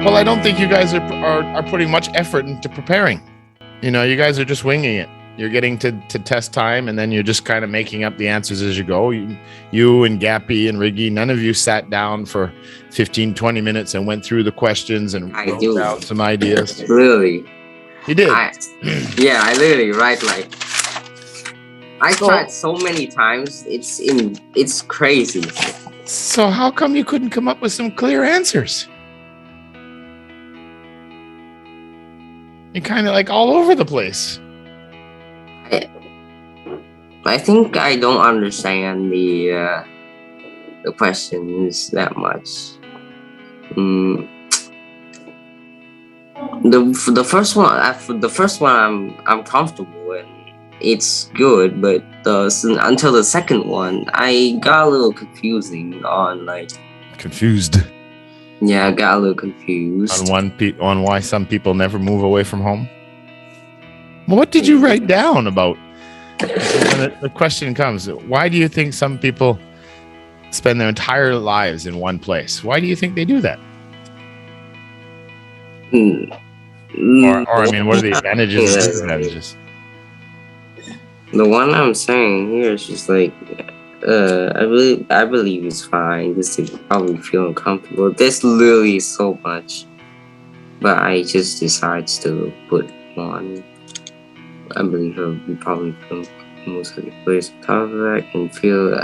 Well, I don't think you guys are putting much effort into preparing. You guys are just winging it. You're getting to test time, and then you're just kind of making up the answers as you go. You and Gappy and Riggy, none of you sat down for 15, 20 minutes and went through the questions and wrote out some ideas. Really? You did? I literally write I tried so many times. It's crazy. So how come you couldn't come up with some clear answers? You're kind of like all over the place. I think I don't understand the questions that much. The first one I'm comfortable in. It's good, but until the second one, I got a little confusing on Confused. Yeah, I got a little confused on why some people never move away from home. Well, what did you write down about? When the question comes, why do you think some people spend their entire lives in one place? Why do you think they do that? Or I mean, what are the advantages and disadvantages? The one I'm saying here is just I believe it's fine. Just to probably feel uncomfortable. There's literally so much, but I just decide to put one. I believe I'll be probably feel most of the place. On top of that,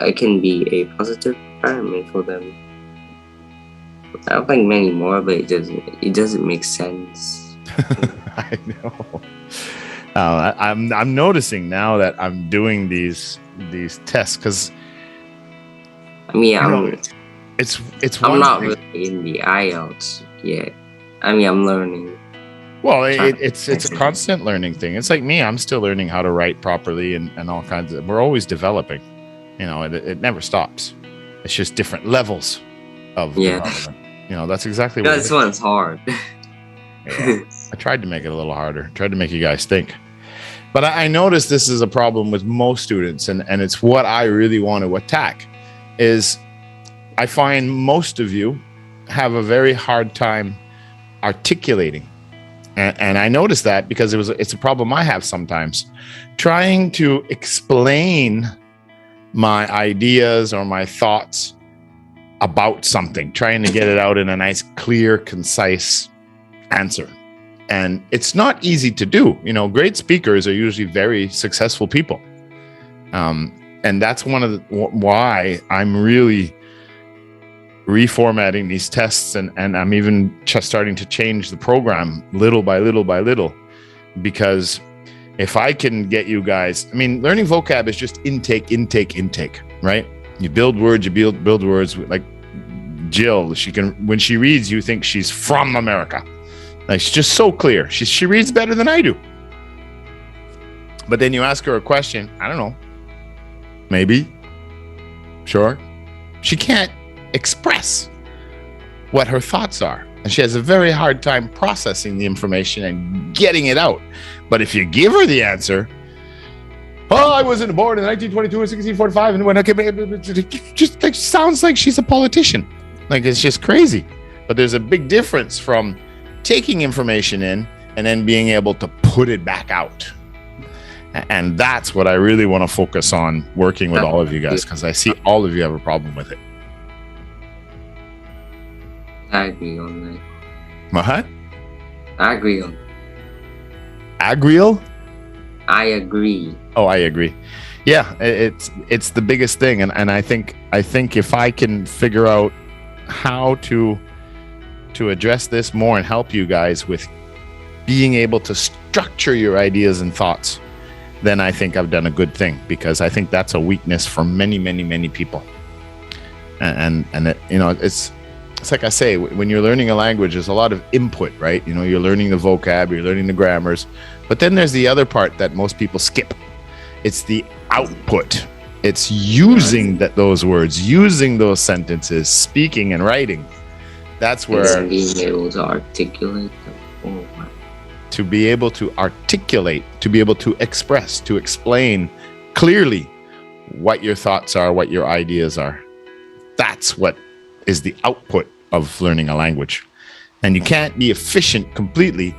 I can be a positive environment for them. I don't think many more, but it doesn't make sense. I know. I'm noticing now that I'm doing these tests because I'm not really in the IELTS yet. I'm learning. Well, it's a constant learning thing. It's like me. I'm still learning how to write properly and all kinds of. We're always developing. It never stops. It's just different levels of development. That's exactly what. This one's hard. Yeah, I tried to make it a little harder. Tried to make you guys think. But I noticed this is a problem with most students, and it's what I really want to attack. Is I find most of you have a very hard time articulating. And I noticed that because it's a problem I have sometimes. Trying to explain my ideas or my thoughts about something, trying to get it out in a nice, clear, concise answer. And it's not easy to do. Great speakers are usually very successful people. And that's one of why I'm really reformatting these tests, and I'm even just starting to change the program little by little, because if I can get you guys, learning vocab is just intake, right? You build words, build words. Like Jill, when she reads, you think she's from America. Like, she's just so clear. She reads better than I do. But then you ask her a question, I don't know, maybe, sure. She can't express what her thoughts are, and she has a very hard time processing the information and getting it out. But if you give her the answer, I wasn't born in 1922 or 1645, and when it just sounds like she's a politician. Like, it's just crazy. But there's a big difference from taking information in and then being able to put it back out. And that's what I really want to focus on working with all of you guys, because I see all of you have a problem with it. I agree on that. What? I agree on. Agreeal? I agree. Oh, I agree. Yeah, it's the biggest thing, and I think if I can figure out how to address this more and help you guys with being able to structure your ideas and thoughts, then I think I've done a good thing, because I think that's a weakness for many, many, many people. And it's like I say, when you're learning a language, there's a lot of input, right? You're learning the vocab, you're learning the grammars, but then there's the other part that most people skip. It's the output. It's using those words, using those sentences, speaking and writing. That's where being able to articulate to be able to articulate, to be able to express, to explain clearly what your thoughts are, what your ideas are. That's what is the output of learning a language. And you can't be efficient completely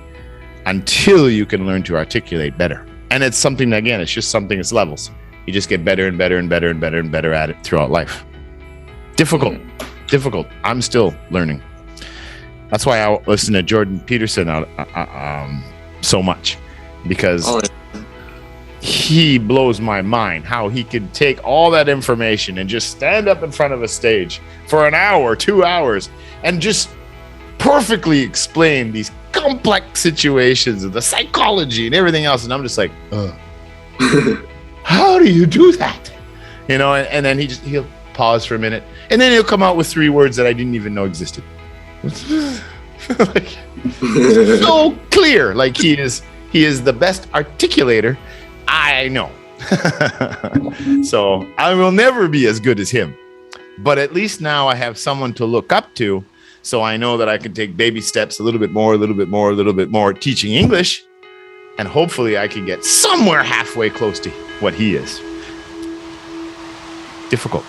until you can learn to articulate better. And it's something that, again, it's just something, it's levels. You just get better and better and better and better and better at it throughout life. Difficult. I'm still learning. That's why I listen to Jordan Peterson so much, because he blows my mind how he could take all that information and just stand up in front of a stage for an hour, 2 hours, and just perfectly explain these complex situations and the psychology and everything else. And I'm just like, how do you do that? You know, and then he'll pause for a minute, and then he'll come out with 3 words that I didn't even know existed. Like, so clear. Like he is the best articulator I know. So I will never be as good as him, but at least now I have someone to look up to. So I know that I can take baby steps, a little bit more teaching English, and hopefully I can get somewhere halfway close to what he is. Difficult.